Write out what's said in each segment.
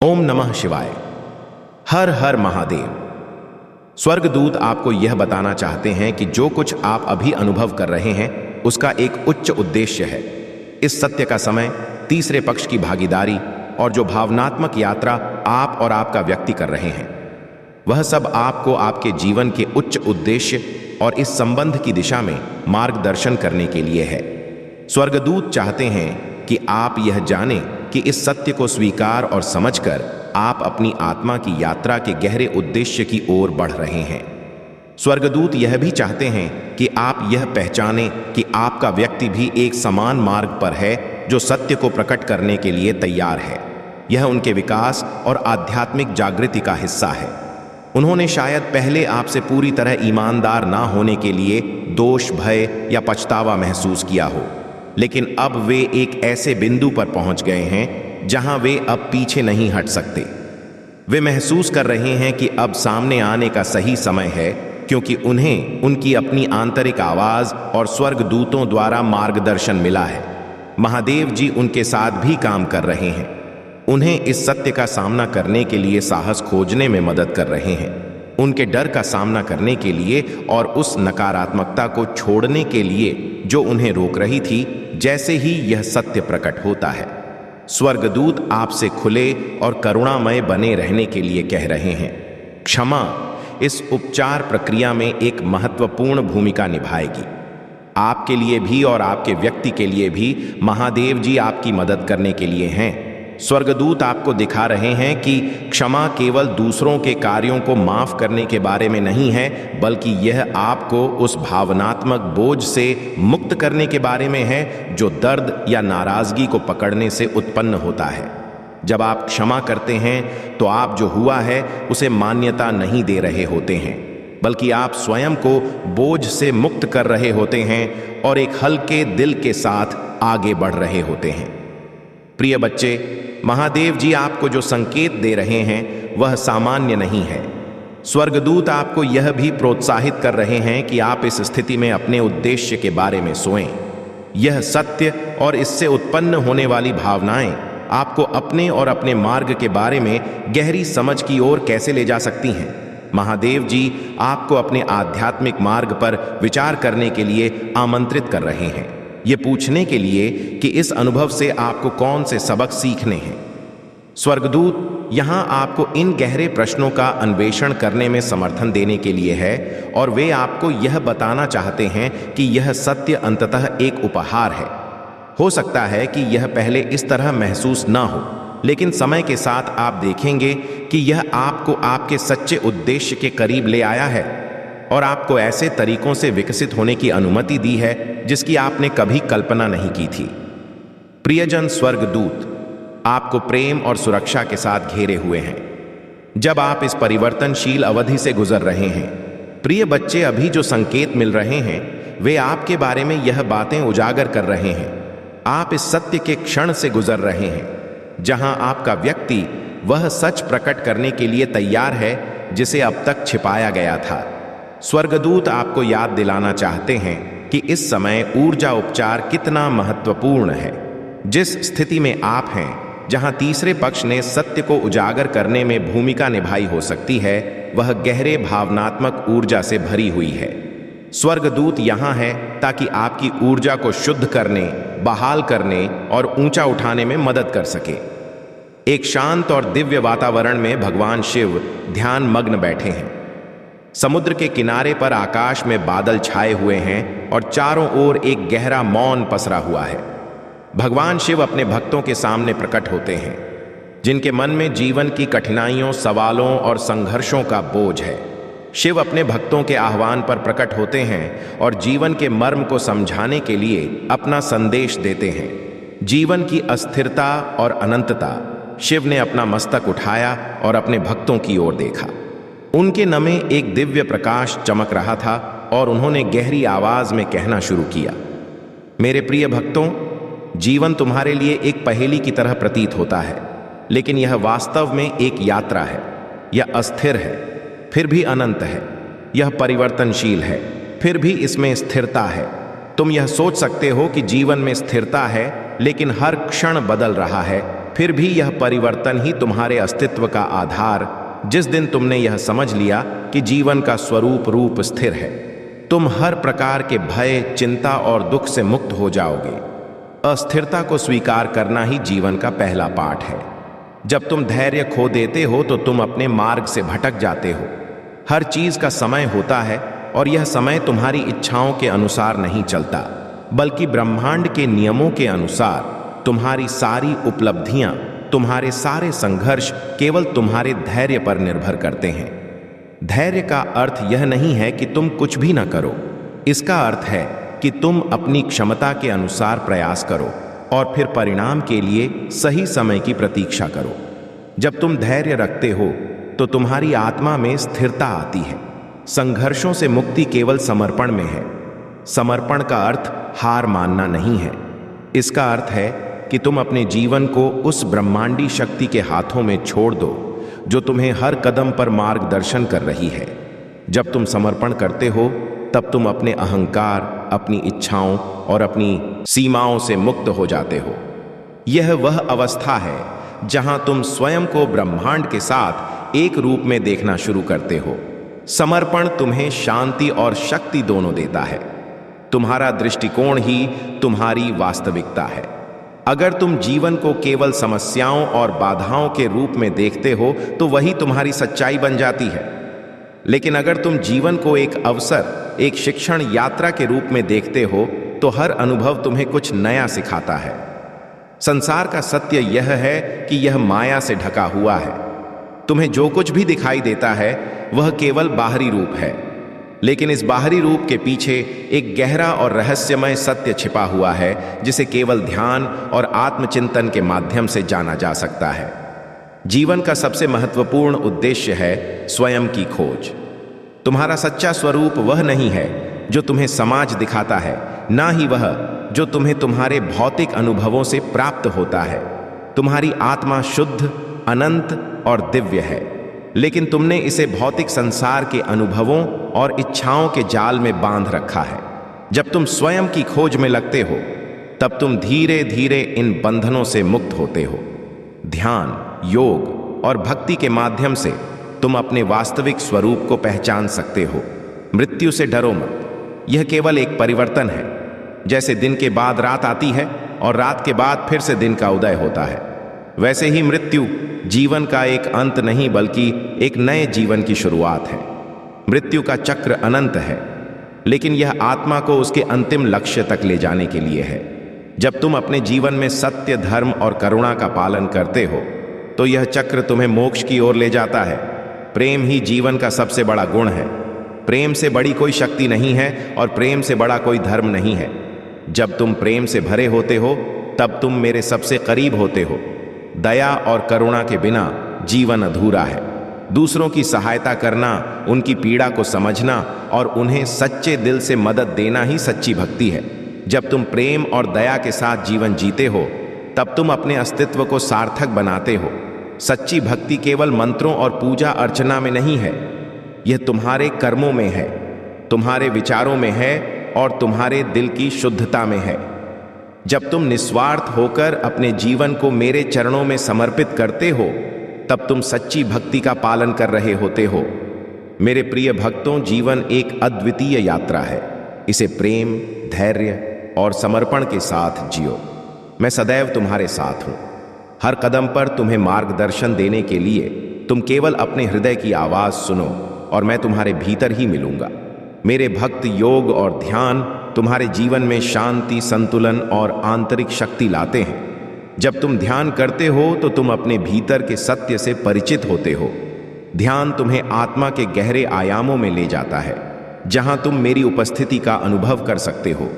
ओम नमः शिवाय। हर हर महादेव। स्वर्गदूत आपको यह बताना चाहते हैं कि जो कुछ आप अभी अनुभव कर रहे हैं उसका एक उच्च उद्देश्य है। इस सत्य का समय, तीसरे पक्ष की भागीदारी और जो भावनात्मक यात्रा आप और आपका व्यक्ति कर रहे हैं, वह सब आपको आपके जीवन के उच्च उद्देश्य और इस संबंध की दिशा में मार्गदर्शन करने के लिए है। स्वर्गदूत चाहते हैं कि आप यह जानें कि इस सत्य को स्वीकार और समझकर आप अपनी आत्मा की यात्रा के गहरे उद्देश्य की ओर बढ़ रहे हैं। स्वर्गदूत यह भी चाहते हैं कि आप यह पहचानें कि आपका व्यक्ति भी एक समान मार्ग पर है जो सत्य को प्रकट करने के लिए तैयार है। यह उनके विकास और आध्यात्मिक जागृति का हिस्सा है। उन्होंने शायद पहले आपसे पूरी तरह ईमानदार ना होने के लिए दोष, भय या पछतावा महसूस किया हो, लेकिन अब वे एक ऐसे बिंदु पर पहुंच गए हैं जहां वे अब पीछे नहीं हट सकते। वे महसूस कर रहे हैं कि अब सामने आने का सही समय है, क्योंकि उन्हें उनकी अपनी आंतरिक आवाज और स्वर्गदूतों द्वारा मार्गदर्शन मिला है। महादेव जी उनके साथ भी काम कर रहे हैं, उन्हें इस सत्य का सामना करने के लिए साहस खोजने में मदद कर रहे हैं, उनके डर का सामना करने के लिए और उस नकारात्मकता को छोड़ने के लिए जो उन्हें रोक रही थी, जैसे ही यह सत्य प्रकट होता है। स्वर्गदूत आपसे खुले और करुणामय बने रहने के लिए कह रहे हैं। क्षमा इस उपचार प्रक्रिया में एक महत्वपूर्ण भूमिका निभाएगी। आपके लिए भी और आपके व्यक्ति के लिए भी महादेव जी आपकी मदद करने के लिए हैं। स्वर्गदूत आपको दिखा रहे हैं कि क्षमा केवल दूसरों के कार्यों को माफ करने के बारे में नहीं है, बल्कि यह आपको उस भावनात्मक बोझ से मुक्त करने के बारे में है जो दर्द या नाराजगी को पकड़ने से उत्पन्न होता है। जब आप क्षमा करते हैं तो आप जो हुआ है उसे मान्यता नहीं दे रहे होते हैं, बल्कि आप स्वयं को बोझ से मुक्त कर रहे होते हैं और एक हल्के दिल के साथ आगे बढ़ रहे होते हैं। प्रिय बच्चे, महादेव जी आपको जो संकेत दे रहे हैं वह सामान्य नहीं है। स्वर्गदूत आपको यह भी प्रोत्साहित कर रहे हैं कि आप इस स्थिति में अपने उद्देश्य के बारे में सोएं। यह सत्य और इससे उत्पन्न होने वाली भावनाएं आपको अपने और अपने मार्ग के बारे में गहरी समझ की ओर कैसे ले जा सकती हैं। महादेव जी आपको अपने आध्यात्मिक मार्ग पर विचार करने के लिए आमंत्रित कर रहे हैं, ये पूछने के लिए कि इस अनुभव से आपको कौन से सबक सीखने हैं। स्वर्गदूत यहाँ आपको इन गहरे प्रश्नों का अन्वेषण करने में समर्थन देने के लिए है, और वे आपको यह बताना चाहते हैं कि यह सत्य अंततः एक उपहार है। हो सकता है कि यह पहले इस तरह महसूस ना हो, लेकिन समय के साथ आप देखेंगे कि यह आपको आपके सच्चे उद्देश्य के करीब ले आया है और आपको ऐसे तरीकों से विकसित होने की अनुमति दी है जिसकी आपने कभी कल्पना नहीं की थी। प्रियजन, स्वर्गदूत आपको प्रेम और सुरक्षा के साथ घेरे हुए हैं जब आप इस परिवर्तनशील अवधि से गुजर रहे हैं। प्रिय बच्चे, अभी जो संकेत मिल रहे हैं वे आपके बारे में यह बातें उजागर कर रहे हैं। आप इस सत्य के क्षण से गुजर रहे हैं जहां आपका व्यक्ति वह सच प्रकट करने के लिए तैयार है जिसे अब तक छिपाया गया था। स्वर्गदूत आपको याद दिलाना चाहते हैं कि इस समय ऊर्जा उपचार कितना महत्वपूर्ण है। जिस स्थिति में आप हैं, जहां तीसरे पक्ष ने सत्य को उजागर करने में भूमिका निभाई हो सकती है, वह गहरे भावनात्मक ऊर्जा से भरी हुई है। स्वर्गदूत यहाँ है ताकि आपकी ऊर्जा को शुद्ध करने, बहाल करने और ऊंचा उठाने में मदद कर सके। एक शांत और दिव्य वातावरण में भगवान शिव ध्यान मग्न बैठे हैं। समुद्र के किनारे पर आकाश में बादल छाए हुए हैं और चारों ओर एक गहरा मौन पसरा हुआ है। भगवान शिव अपने भक्तों के सामने प्रकट होते हैं जिनके मन में जीवन की कठिनाइयों, सवालों और संघर्षों का बोझ है। शिव अपने भक्तों के आह्वान पर प्रकट होते हैं और जीवन के मर्म को समझाने के लिए अपना संदेश देते हैं। जीवन की अस्थिरता और अनंतता। शिव ने अपना मस्तक उठाया और अपने भक्तों की ओर देखा। उनके नमे एक दिव्य प्रकाश चमक रहा था और उन्होंने गहरी आवाज में कहना शुरू किया, मेरे प्रिय भक्तों, जीवन तुम्हारे लिए एक पहेली की तरह प्रतीत होता है, लेकिन यह वास्तव में एक यात्रा है। यह अस्थिर है, फिर भी अनंत है। यह परिवर्तनशील है, फिर भी इसमें स्थिरता है। तुम यह सोच सकते हो कि जीवन में स्थिरता है, लेकिन हर क्षण बदल रहा है, फिर भी यह परिवर्तन ही तुम्हारे अस्तित्व का आधार, जिस दिन तुमने यह समझ लिया कि जीवन का स्वरूप रूप स्थिर है, तुम हर प्रकार के भय, चिंता और दुख से मुक्त हो जाओगे। अस्थिरता को स्वीकार करना ही जीवन का पहला पाठ है। जब तुम धैर्य खो देते हो तो तुम अपने मार्ग से भटक जाते हो। हर चीज का समय होता है और यह समय तुम्हारी इच्छाओं के अनुसार नहीं चलता, बल्कि ब्रह्मांड के नियमों के अनुसार। तुम्हारी सारी उपलब्धियां, तुम्हारे सारे संघर्ष केवल तुम्हारे धैर्य पर निर्भर करते हैं। धैर्य का अर्थ यह नहीं है कि तुम कुछ भी ना करो। इसका अर्थ है कि तुम अपनी क्षमता के अनुसार प्रयास करो और फिर परिणाम के लिए सही समय की प्रतीक्षा करो। जब तुम धैर्य रखते हो तो तुम्हारी आत्मा में स्थिरता आती है। संघर्षों से मुक्ति केवल समर्पण में है। समर्पण का अर्थ हार मानना नहीं है। इसका अर्थ है कि तुम अपने जीवन को उस ब्रह्मांडी शक्ति के हाथों में छोड़ दो जो तुम्हें हर कदम पर मार्गदर्शन कर रही है। जब तुम समर्पण करते हो तब तुम अपने अहंकार, अपनी इच्छाओं और अपनी सीमाओं से मुक्त हो जाते हो। यह वह अवस्था है जहां तुम स्वयं को ब्रह्मांड के साथ एक रूप में देखना शुरू करते हो। समर्पण तुम्हें शांति और शक्ति दोनों देता है। तुम्हारा दृष्टिकोण ही तुम्हारी वास्तविकता है। अगर तुम जीवन को केवल समस्याओं और बाधाओं के रूप में देखते हो तो वही तुम्हारी सच्चाई बन जाती है। लेकिन अगर तुम जीवन को एक अवसर, एक शिक्षण यात्रा के रूप में देखते हो तो हर अनुभव तुम्हें कुछ नया सिखाता है। संसार का सत्य यह है कि यह माया से ढका हुआ है। तुम्हें जो कुछ भी दिखाई देता है वह केवल बाहरी रूप है, लेकिन इस बाहरी रूप के पीछे एक गहरा और रहस्यमय सत्य छिपा हुआ है जिसे केवल ध्यान और आत्मचिंतन के माध्यम से जाना जा सकता है। जीवन का सबसे महत्वपूर्ण उद्देश्य है स्वयं की खोज। तुम्हारा सच्चा स्वरूप वह नहीं है जो तुम्हें समाज दिखाता है, ना ही वह जो तुम्हें तुम्हारे भौतिक अनुभवों से प्राप्त होता है। तुम्हारी आत्मा शुद्ध, अनंत और दिव्य है, लेकिन तुमने इसे भौतिक संसार के अनुभवों और इच्छाओं के जाल में बांध रखा है। जब तुम स्वयं की खोज में लगते हो तब तुम धीरे धीरे इन बंधनों से मुक्त होते हो। ध्यान, योग और भक्ति के माध्यम से तुम अपने वास्तविक स्वरूप को पहचान सकते हो। मृत्यु से डरो मत। यह केवल एक परिवर्तन है। जैसे दिन के बाद रात आती है और रात के बाद फिर से दिन का उदय होता है, वैसे ही मृत्यु जीवन का एक अंत नहीं बल्कि एक नए जीवन की शुरुआत है। मृत्यु का चक्र अनंत है, लेकिन यह आत्मा को उसके अंतिम लक्ष्य तक ले जाने के लिए है। जब तुम अपने जीवन में सत्य, धर्म और करुणा का पालन करते हो तो यह चक्र तुम्हें मोक्ष की ओर ले जाता है। प्रेम ही जीवन का सबसे बड़ा गुण है। प्रेम से बड़ी कोई शक्ति नहीं है और प्रेम से बड़ा कोई धर्म नहीं है। जब तुम प्रेम से भरे होते हो तब तुम मेरे सबसे करीब होते हो। दया और करुणा के बिना जीवन अधूरा है। दूसरों की सहायता करना, उनकी पीड़ा को समझना और उन्हें सच्चे दिल से मदद देना ही सच्ची भक्ति है। जब तुम प्रेम और दया के साथ जीवन जीते हो तब तुम अपने अस्तित्व को सार्थक बनाते हो। सच्ची भक्ति केवल मंत्रों और पूजा अर्चना में नहीं है, यह तुम्हारे कर्मों में है, तुम्हारे विचारों में है और तुम्हारे दिल की शुद्धता में है। जब तुम निस्वार्थ होकर अपने जीवन को मेरे चरणों में समर्पित करते हो तब तुम सच्ची भक्ति का पालन कर रहे होते हो। मेरे प्रिय भक्तों, जीवन एक अद्वितीय यात्रा है। इसे प्रेम, धैर्य और समर्पण के साथ जियो। मैं सदैव तुम्हारे साथ हूं। हर कदम पर तुम्हें मार्गदर्शन देने के लिए तुम केवल अपने हृदय की आवाज सुनो और मैं तुम्हारे भीतर ही मिलूंगा। मेरे भक्त, योग और ध्यान तुम्हारे जीवन में शांति, संतुलन और आंतरिक शक्ति लाते हैं। जब तुम ध्यान करते हो तो तुम अपने भीतर के सत्य से परिचित होते हो। ध्यान तुम्हें आत्मा के गहरे आयामों में ले जाता है, जहां तुम मेरी उपस्थिति का अनुभव कर सकते हो।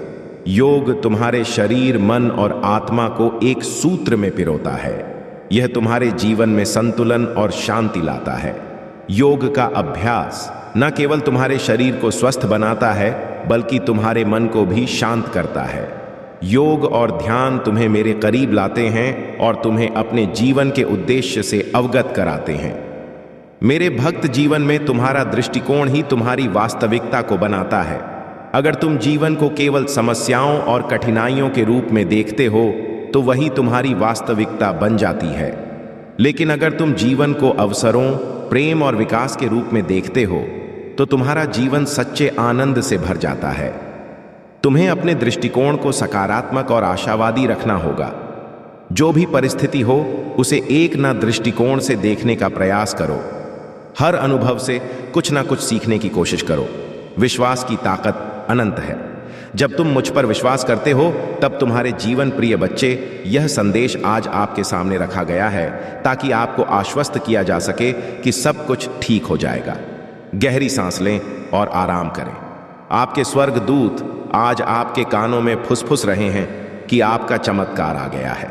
योग तुम्हारे शरीर, मन और आत्मा को एक सूत्र में पिरोता है। यह तुम्हारे जीवन में संतुलन और शांति लाता है। योग का अभ्यास न केवल तुम्हारे शरीर को स्वस्थ बनाता है बल्कि तुम्हारे मन को भी शांत करता है। योग और ध्यान तुम्हें मेरे करीब लाते हैं और तुम्हें अपने जीवन के उद्देश्य से अवगत कराते हैं। मेरे भक्त, जीवन में तुम्हारा दृष्टिकोण ही तुम्हारी वास्तविकता को बनाता है। अगर तुम जीवन को केवल समस्याओं और कठिनाइयों के रूप में देखते हो तो वही तुम्हारी वास्तविकता बन जाती है। लेकिन अगर तुम जीवन को अवसरों, प्रेम और विकास के रूप में देखते हो तो तुम्हारा जीवन सच्चे आनंद से भर जाता है। तुम्हें अपने दृष्टिकोण को सकारात्मक और आशावादी रखना होगा। जो भी परिस्थिति हो उसे एक न दृष्टिकोण से देखने का प्रयास करो। हर अनुभव से कुछ ना कुछ सीखने की कोशिश करो। विश्वास की ताकत अनंत है। जब तुम मुझ पर विश्वास करते हो तब तुम्हारे जीवन प्रिय बच्चे, यह संदेश आज आपके सामने रखा गया है ताकि आपको आश्वस्त किया जा सके कि सब कुछ ठीक हो जाएगा। गहरी सांस लें और आराम करें। आपके स्वर्गदूत आज आपके कानों में फुसफुस रहे हैं कि आपका चमत्कार आ गया है।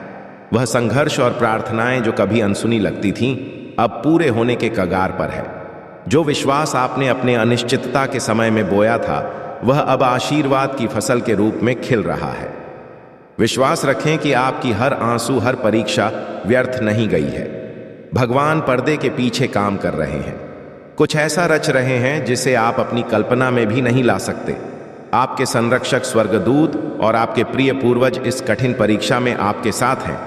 वह संघर्ष और प्रार्थनाएं जो कभी अनसुनी लगती थीं, अब पूरे होने के कगार पर है। जो विश्वास आपने अपने अनिश्चितता के समय में बोया था, वह अब आशीर्वाद की फसल के रूप में खिल रहा है। विश्वास रखें कि आपकी हर आंसू, हर परीक्षा व्यर्थ नहीं गई है। भगवान पर्दे के पीछे काम कर रहे हैं। कुछ ऐसा रच रहे हैं जिसे आप अपनी कल्पना में भी नहीं ला सकते। आपके संरक्षक स्वर्गदूत और आपके प्रिय पूर्वज इस कठिन परीक्षा में आपके साथ हैं।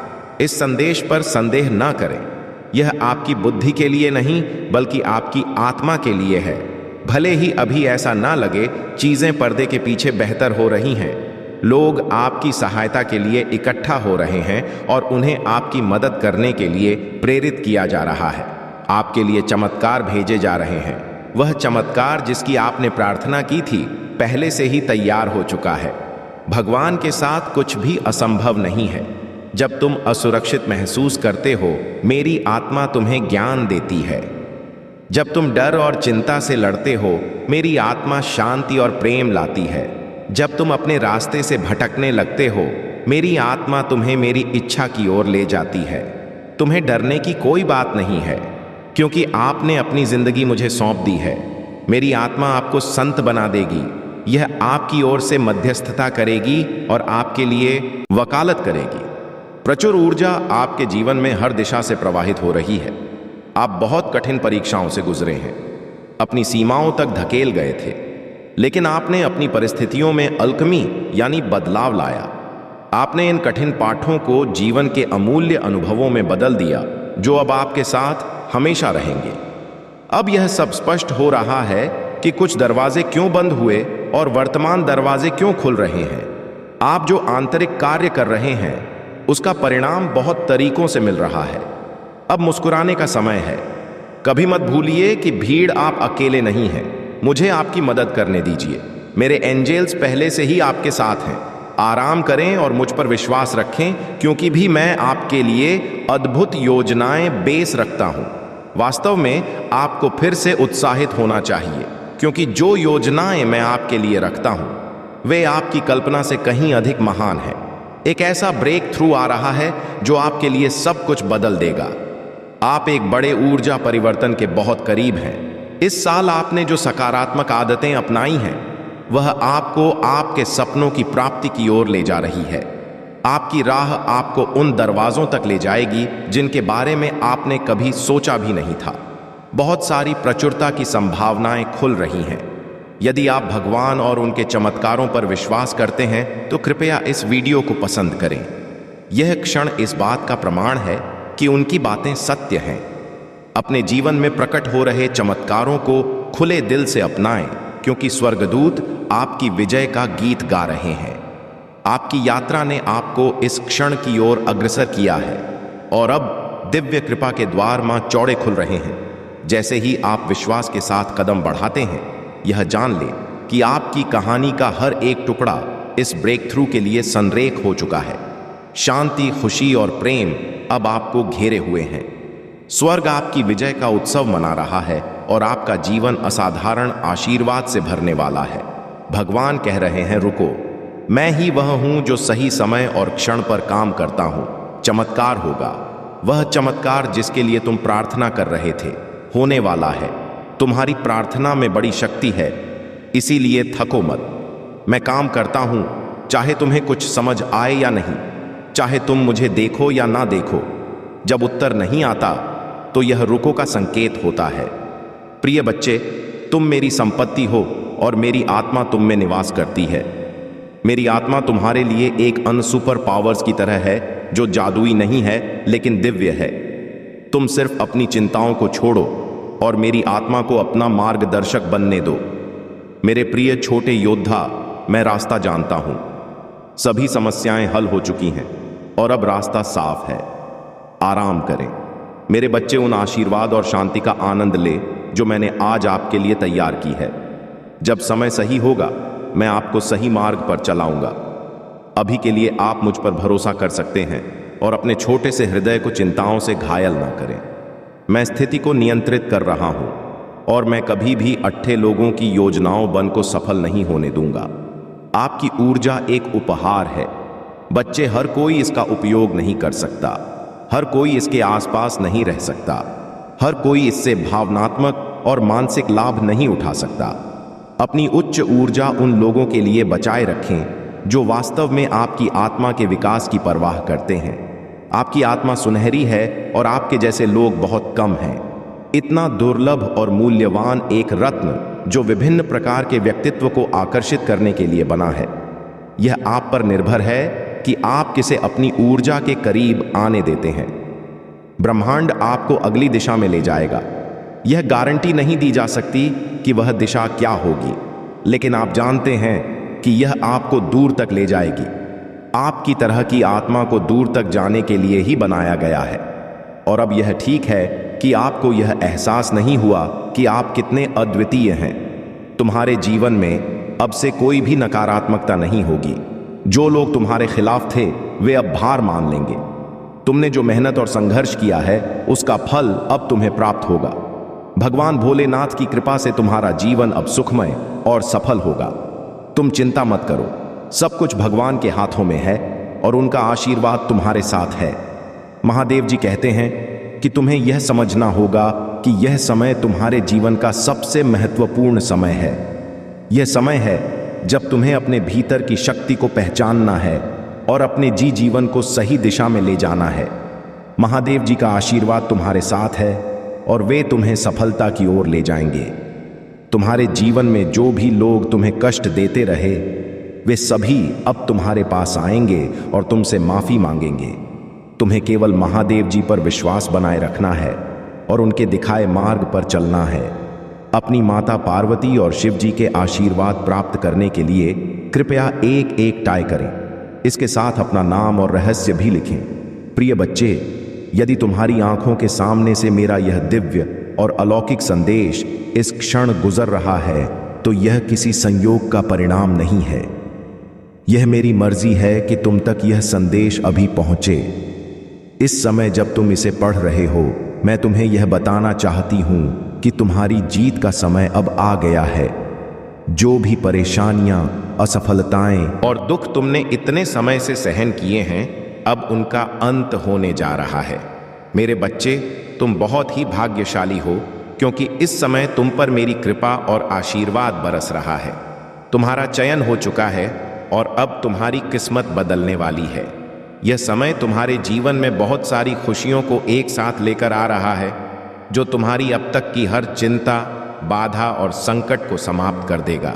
इस संदेश पर संदेह न करें। यह आपकी बुद्धि के लिए नहीं बल्कि आपकी आत्मा के लिए है। भले ही अभी ऐसा ना लगे, चीजें पर्दे के पीछे बेहतर हो रही हैं। लोग आपकी सहायता के लिए इकट्ठा हो रहे हैं और उन्हें आपकी मदद करने के लिए प्रेरित किया जा रहा है। आपके लिए चमत्कार भेजे जा रहे हैं। वह चमत्कार जिसकी आपने प्रार्थना की थी, पहले से ही तैयार हो चुका है। भगवान के साथ कुछ भी असंभव नहीं है। जब तुम असुरक्षित महसूस करते हो, मेरी आत्मा तुम्हें ज्ञान देती है। जब तुम डर और चिंता से लड़ते हो, मेरी आत्मा शांति और प्रेम लाती है। जब तुम अपने रास्ते से भटकने लगते हो, मेरी आत्मा तुम्हें मेरी इच्छा की ओर ले जाती है। तुम्हें डरने की कोई बात नहीं है, क्योंकि आपने अपनी जिंदगी मुझे सौंप दी है। मेरी आत्मा आपको संत बना देगी। यह आपकी ओर से मध्यस्थता करेगी और आपके लिए वकालत करेगी। प्रचुर ऊर्जा आपके जीवन में हर दिशा से प्रवाहित हो रही है। आप बहुत कठिन परीक्षाओं से गुजरे हैं, अपनी सीमाओं तक धकेल गए थे, लेकिन आपने अपनी परिस्थितियों में अलकमी यानी बदलाव लाया। आपने इन कठिन पाठों को जीवन के अमूल्य अनुभवों में बदल दिया, जो अब आपके साथ हमेशा रहेंगे। अब यह सब स्पष्ट हो रहा है कि कुछ दरवाजे क्यों बंद हुए और वर्तमान दरवाजे क्यों खुल रहे हैं। आप जो आंतरिक कार्य कर रहे हैं, उसका परिणाम बहुत तरीकों से मिल रहा है। अब मुस्कुराने का समय है। कभी मत भूलिए कि भीड़ आप अकेले नहीं हैं। मुझे आपकी मदद करने दीजिए। मेरे एंजेल्स पहले से ही आपके साथ हैं। आराम करें और मुझ पर विश्वास रखें, क्योंकि भी मैं आपके लिए अद्भुत योजनाएं बेस रखता हूं। वास्तव में आपको फिर से उत्साहित होना चाहिए, क्योंकि जो योजनाएं मैं आपके लिए रखता हूं, वे आपकी कल्पना से कहीं अधिक महान हैं। एक ऐसा ब्रेक थ्रू आ रहा है जो आपके लिए सब कुछ बदल देगा। आप एक बड़े ऊर्जा परिवर्तन के बहुत करीब हैं। इस साल आपने जो सकारात्मक आदतें अपनाई हैं, वह आपको आपके सपनों की प्राप्ति की ओर ले जा रही है। आपकी राह आपको उन दरवाजों तक ले जाएगी जिनके बारे में आपने कभी सोचा भी नहीं था। बहुत सारी प्रचुरता की संभावनाएं खुल रही हैं। यदि आप भगवान और उनके चमत्कारों पर विश्वास करते हैं तो कृपया इस वीडियो को पसंद करें। यह क्षण इस बात का प्रमाण है कि उनकी बातें सत्य हैं। अपने जीवन में प्रकट हो रहे चमत्कारों को खुले दिल से अपनाएं, क्योंकि स्वर्गदूत आपकी विजय का गीत गा रहे हैं। आपकी यात्रा ने आपको इस क्षण की ओर अग्रसर किया है और अब दिव्य कृपा के द्वार मां चौड़े खुल रहे हैं। जैसे ही आप विश्वास के साथ कदम बढ़ाते हैं, यह जान लें कि आपकी कहानी का हर एक टुकड़ा इस ब्रेक थ्रू के लिए संरेख हो चुका है। शांति, खुशी और प्रेम अब आपको घेरे हुए हैं। स्वर्ग आपकी विजय का उत्सव मना रहा है और आपका जीवन असाधारण आशीर्वाद से भरने वाला है। भगवान कह रहे हैं, रुको, मैं ही वह हूं जो सही समय और क्षण पर काम करता हूं। चमत्कार होगा। वह चमत्कार जिसके लिए तुम प्रार्थना कर रहे थे होने वाला है। तुम्हारी प्रार्थना में बड़ी शक्ति है, इसीलिए थको मत। मैं काम करता हूं, चाहे तुम्हें कुछ समझ आए या नहीं, चाहे तुम मुझे देखो या ना देखो। जब उत्तर नहीं आता तो यह रुको का संकेत होता है। प्रिय बच्चे, तुम मेरी संपत्ति हो और मेरी आत्मा तुम में निवास करती है। मेरी आत्मा तुम्हारे लिए एक अन्य सुपर पावर्स की तरह है जो जादुई नहीं है लेकिन दिव्य है। तुम सिर्फ अपनी चिंताओं को छोड़ो और मेरी आत्मा को अपना मार्गदर्शक बनने दो। मेरे प्रिय छोटे योद्धा, मैं रास्ता जानता हूं। सभी समस्याएं हल हो चुकी हैं और अब रास्ता साफ है। आराम करें मेरे बच्चे, उन आशीर्वाद और शांति का आनंद ले जो मैंने आज आपके लिए तैयार की है। जब समय सही होगा मैं आपको सही मार्ग पर चलाऊंगा। अभी के लिए आप मुझ पर भरोसा कर सकते हैं और अपने छोटे से हृदय को चिंताओं से घायल ना करें। मैं स्थिति को नियंत्रित कर रहा हूं और मैं कभी भी अट्ठे लोगों की योजनाओं बन को सफल नहीं होने दूंगा। आपकी ऊर्जा एक उपहार है बच्चे, हर कोई इसका उपयोग नहीं कर सकता, हर कोई इसके आसपास नहीं रह सकता, हर कोई इससे भावनात्मक और मानसिक लाभ नहीं उठा सकता। अपनी उच्च ऊर्जा उन लोगों के लिए बचाए रखें जो वास्तव में आपकी आत्मा के विकास की परवाह करते हैं। आपकी आत्मा सुनहरी है और आपके जैसे लोग बहुत कम हैं। इतना दुर्लभ और मूल्यवान एक रत्न जो विभिन्न प्रकार के व्यक्तित्व को आकर्षित करने के लिए बना है। यह आप पर निर्भर है कि आप किसे अपनी ऊर्जा के करीब आने देते हैं। ब्रह्मांड आपको अगली दिशा में ले जाएगा। यह गारंटी नहीं दी जा सकती कि वह दिशा क्या होगी, लेकिन आप जानते हैं कि यह आपको दूर तक ले जाएगी। आपकी तरह की आत्मा को दूर तक जाने के लिए ही बनाया गया है। और अब यह ठीक है कि आपको यह एहसास नहीं हुआ कि आप कितने अद्वितीय हैं। तुम्हारे जीवन में अब से कोई भी नकारात्मकता नहीं होगी। जो लोग तुम्हारे खिलाफ थे वे अब हार मान लेंगे। तुमने जो मेहनत और संघर्ष किया है उसका फल अब तुम्हें प्राप्त होगा। भगवान भोलेनाथ की कृपा से तुम्हारा जीवन अब सुखमय और सफल होगा। तुम चिंता मत करो, सब कुछ भगवान के हाथों में है और उनका आशीर्वाद तुम्हारे साथ है। महादेव जी कहते हैं कि तुम्हें यह समझना होगा कि यह समय तुम्हारे जीवन का सबसे महत्वपूर्ण समय है। यह समय है जब तुम्हें अपने भीतर की शक्ति को पहचानना है और अपने जीवन को सही दिशा में ले जाना है। महादेव जी का आशीर्वाद तुम्हारे साथ है और वे तुम्हें सफलता की ओर ले जाएंगे। तुम्हारे जीवन में जो भी लोग तुम्हें कष्ट देते रहे वे सभी अब तुम्हारे पास आएंगे और तुमसे माफी मांगेंगे। तुम्हें केवल महादेव जी पर विश्वास बनाए रखना है और उनके दिखाए मार्ग पर चलना है। अपनी माता पार्वती और शिव जी के आशीर्वाद प्राप्त करने के लिए कृपया एक टाई करें। इसके साथ अपना नाम और रहस्य भी लिखें। प्रिय बच्चे, यदि तुम्हारी आंखों के सामने से मेरा यह दिव्य और अलौकिक संदेश इस क्षण गुजर रहा है तो यह किसी संयोग का परिणाम नहीं है। यह मेरी मर्जी है कि तुम तक यह संदेश अभी पहुंचे। इस समय जब तुम इसे पढ़ रहे हो मैं तुम्हें यह बताना चाहती हूं कि तुम्हारी जीत का समय अब आ गया है। जो भी परेशानियां, असफलताएं और दुख तुमने इतने समय से सहन किए हैं अब उनका अंत होने जा रहा है। मेरे बच्चे, तुम बहुत ही भाग्यशाली हो क्योंकि इस समय तुम पर मेरी कृपा और आशीर्वाद बरस रहा है। तुम्हारा चयन हो चुका है और अब तुम्हारी किस्मत बदलने वाली है। यह समय तुम्हारे जीवन में बहुत सारी खुशियों को एक साथ लेकर आ रहा है जो तुम्हारी अब तक की हर चिंता, बाधा और संकट को समाप्त कर देगा।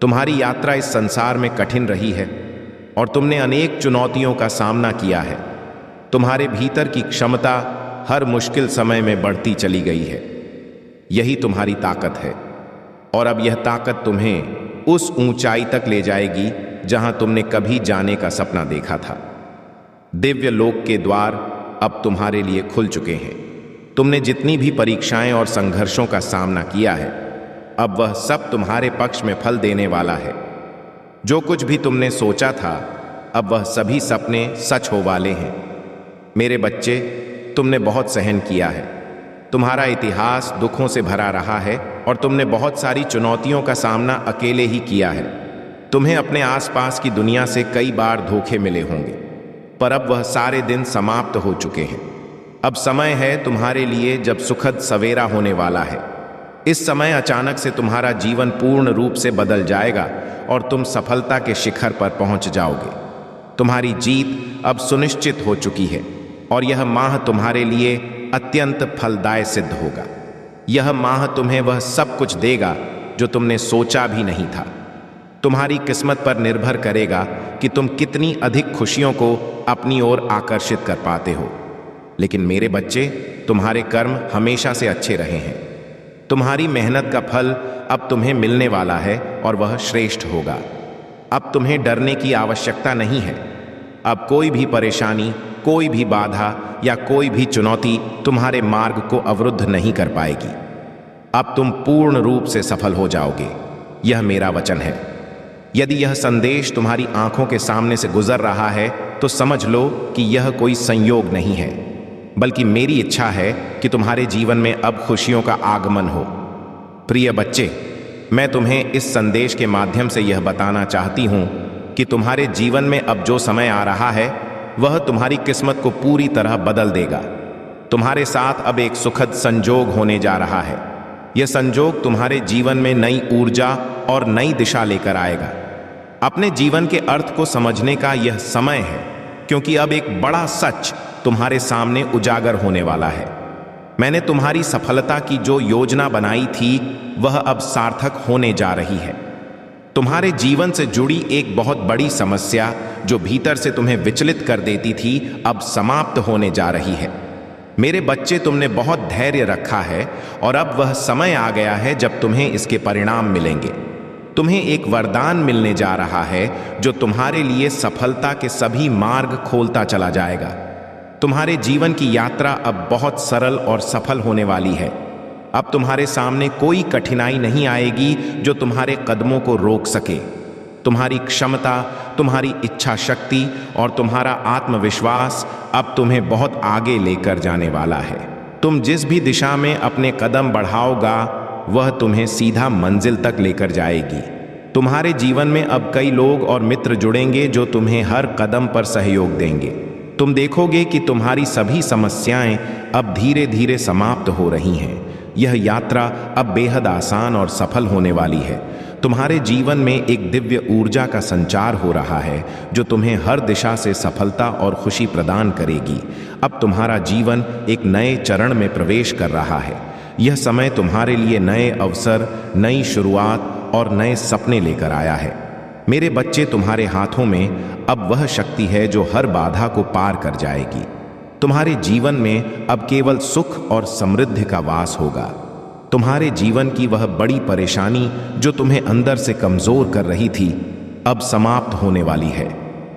तुम्हारी यात्रा इस संसार में कठिन रही है और तुमने अनेक चुनौतियों का सामना किया है। तुम्हारे भीतर की क्षमता हर मुश्किल समय में बढ़ती चली गई है। यही तुम्हारी ताकत है और अब यह ताकत तुम्हें उस ऊंचाई तक ले जाएगी जहां तुमने कभी जाने का सपना देखा था। दिव्य लोक के द्वार अब तुम्हारे लिए खुल चुके हैं। तुमने जितनी भी परीक्षाएं और संघर्षों का सामना किया है अब वह सब तुम्हारे पक्ष में फल देने वाला है। जो कुछ भी तुमने सोचा था अब वह सभी सपने सच हो वाले हैं। मेरे बच्चे, तुमने बहुत सहन किया है। तुम्हारा इतिहास दुखों से भरा रहा है और तुमने बहुत सारी चुनौतियों का सामना अकेले ही किया है। तुम्हें अपने आसपास की दुनिया से कई बार धोखे मिले होंगे, पर अब वह सारे दिन समाप्त हो चुके हैं। अब समय है तुम्हारे लिए जब सुखद सवेरा होने वाला है। इस समय अचानक से तुम्हारा जीवन पूर्ण रूप से बदल जाएगा और तुम सफलता के शिखर पर पहुंच जाओगे। तुम्हारी जीत अब सुनिश्चित हो चुकी है और यह माह तुम्हारे लिए अत्यंत फलदायक सिद्ध होगा। यह माह तुम्हें वह सब कुछ देगा जो तुमने सोचा भी नहीं था। तुम्हारी किस्मत पर निर्भर करेगा कि तुम कितनी अधिक खुशियों को अपनी ओर आकर्षित कर पाते हो। लेकिन मेरे बच्चे, तुम्हारे कर्म हमेशा से अच्छे रहे हैं। तुम्हारी मेहनत का फल अब तुम्हें मिलने वाला है और वह श्रेष्ठ होगा। अब तुम्हें डरने की आवश्यकता नहीं है। अब कोई भी परेशानी, कोई भी बाधा या कोई भी चुनौती तुम्हारे मार्ग को अवरुद्ध नहीं कर पाएगी। अब तुम पूर्ण रूप से सफल हो जाओगे, यह मेरा वचन है। यदि यह संदेश तुम्हारी आंखों के सामने से गुजर रहा है तो समझ लो कि यह कोई संयोग नहीं है, बल्कि मेरी इच्छा है कि तुम्हारे जीवन में अब खुशियों का आगमन हो। प्रिय बच्चे, मैं तुम्हें इस संदेश के माध्यम से यह बताना चाहती हूं कि तुम्हारे जीवन में अब जो समय आ रहा है वह तुम्हारी किस्मत को पूरी तरह बदल देगा। तुम्हारे साथ अब एक सुखद संजोग होने जा रहा है। यह संजोग तुम्हारे जीवन में नई ऊर्जा और नई दिशा लेकर आएगा। अपने जीवन के अर्थ को समझने का यह समय है, क्योंकि अब एक बड़ा सच तुम्हारे सामने उजागर होने वाला है। मैंने तुम्हारी सफलता की जो योजना बनाई थी वह अब सार्थक होने जा रही है। तुम्हारे जीवन से जुड़ी एक बहुत बड़ी समस्या जो भीतर से तुम्हें विचलित कर देती थी, अब समाप्त होने जा रही है। मेरे बच्चे, तुमने बहुत धैर्य रखा है और अब वह समय आ गया है जब तुम्हें इसके परिणाम मिलेंगे। तुम्हें एक वरदान मिलने जा रहा है जो तुम्हारे लिए सफलता के सभी मार्ग खोलता चला जाएगा। तुम्हारे जीवन की यात्रा अब बहुत सरल और सफल होने वाली है। अब तुम्हारे सामने कोई कठिनाई नहीं आएगी जो तुम्हारे कदमों को रोक सके। तुम्हारी क्षमता, तुम्हारी इच्छा शक्ति और तुम्हारा आत्मविश्वास अब तुम्हें बहुत आगे लेकर जाने वाला है। तुम जिस भी दिशा में अपने कदम बढ़ाओगा वह तुम्हें सीधा मंजिल तक लेकर जाएगी। तुम्हारे जीवन में अब कई लोग और मित्र जुड़ेंगे जो तुम्हें हर कदम पर सहयोग देंगे। तुम देखोगे कि तुम्हारी सभी समस्याएं अब धीरे धीरे समाप्त हो रही हैं। यह यात्रा अब बेहद आसान और सफल होने वाली है। तुम्हारे जीवन में एक दिव्य ऊर्जा का संचार हो रहा है जो तुम्हें हर दिशा से सफलता और खुशी प्रदान करेगी। अब तुम्हारा जीवन एक नए चरण में प्रवेश कर रहा है। यह समय तुम्हारे लिए नए अवसर, नई शुरुआत और नए सपने लेकर आया है। मेरे बच्चे, तुम्हारे हाथों में अब वह शक्ति है जो हर बाधा को पार कर जाएगी। तुम्हारे जीवन में अब केवल सुख और समृद्धि का वास होगा। तुम्हारे जीवन की वह बड़ी परेशानी जो तुम्हें अंदर से कमजोर कर रही थी अब समाप्त होने वाली है।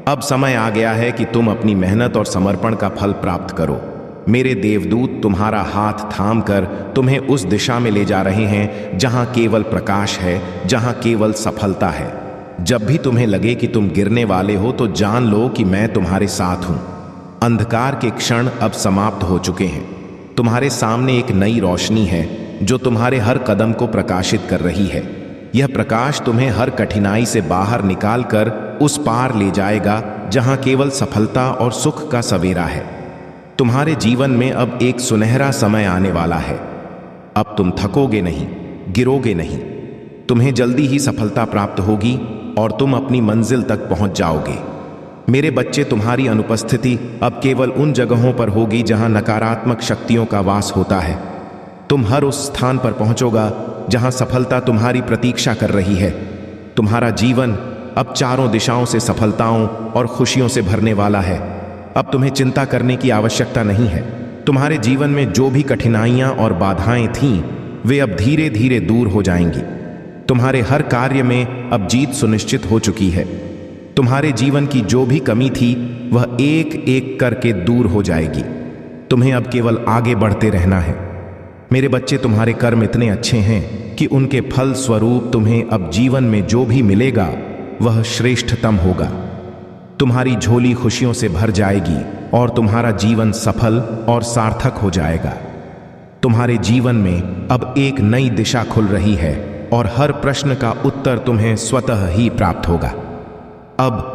अब समय आ गया है कि तुम अपनी मेहनत और समर्पण का फल प्राप्त करो। मेरे देवदूत तुम्हारा हाथ थामकर तुम्हें उस दिशा में ले जा रहे हैं जहां केवल प्रकाश है, जहां केवल सफलता है। जब भी तुम्हें लगे कि तुम गिरने वाले हो तो जान लो कि मैं तुम्हारे साथ हूं। अंधकार के क्षण अब समाप्त हो चुके हैं। तुम्हारे सामने एक नई रोशनी है जो तुम्हारे हर कदम को प्रकाशित कर रही है। यह प्रकाश तुम्हें हर कठिनाई से बाहर निकालकर उस पार ले जाएगा जहां केवल सफलता और सुख का सवेरा है। तुम्हारे जीवन में अब एक सुनहरा समय आने वाला है। अब तुम थकोगे नहीं, गिरोगे नहीं। तुम्हें जल्दी ही सफलता प्राप्त होगी और तुम अपनी मंजिल तक पहुंच जाओगे। मेरे बच्चे, तुम्हारी अनुपस्थिति अब केवल उन जगहों पर होगी जहां नकारात्मक शक्तियों का वास होता है। तुम हर उस स्थान पर पहुंचोगा जहां सफलता तुम्हारी प्रतीक्षा कर रही है। तुम्हारा जीवन अब चारों दिशाओं से सफलताओं और खुशियों से भरने वाला है। अब तुम्हें चिंता करने की आवश्यकता नहीं है। तुम्हारे जीवन में जो भी कठिनाइयां और बाधाएं थीं, वे अब धीरे धीरे दूर हो जाएंगी। तुम्हारे हर कार्य में अब जीत सुनिश्चित हो चुकी है। तुम्हारे जीवन की जो भी कमी थी वह एक एक करके दूर हो जाएगी। तुम्हें अब केवल आगे बढ़ते रहना है। मेरे बच्चे, तुम्हारे कर्म इतने अच्छे हैं कि उनके फल स्वरूप तुम्हें अब जीवन में जो भी मिलेगा वह श्रेष्ठतम होगा। तुम्हारी झोली खुशियों से भर जाएगी और तुम्हारा जीवन सफल और सार्थक हो जाएगा। तुम्हारे जीवन में अब एक नई दिशा खुल रही है और हर प्रश्न का उत्तर तुम्हें स्वतः ही प्राप्त होगा। अब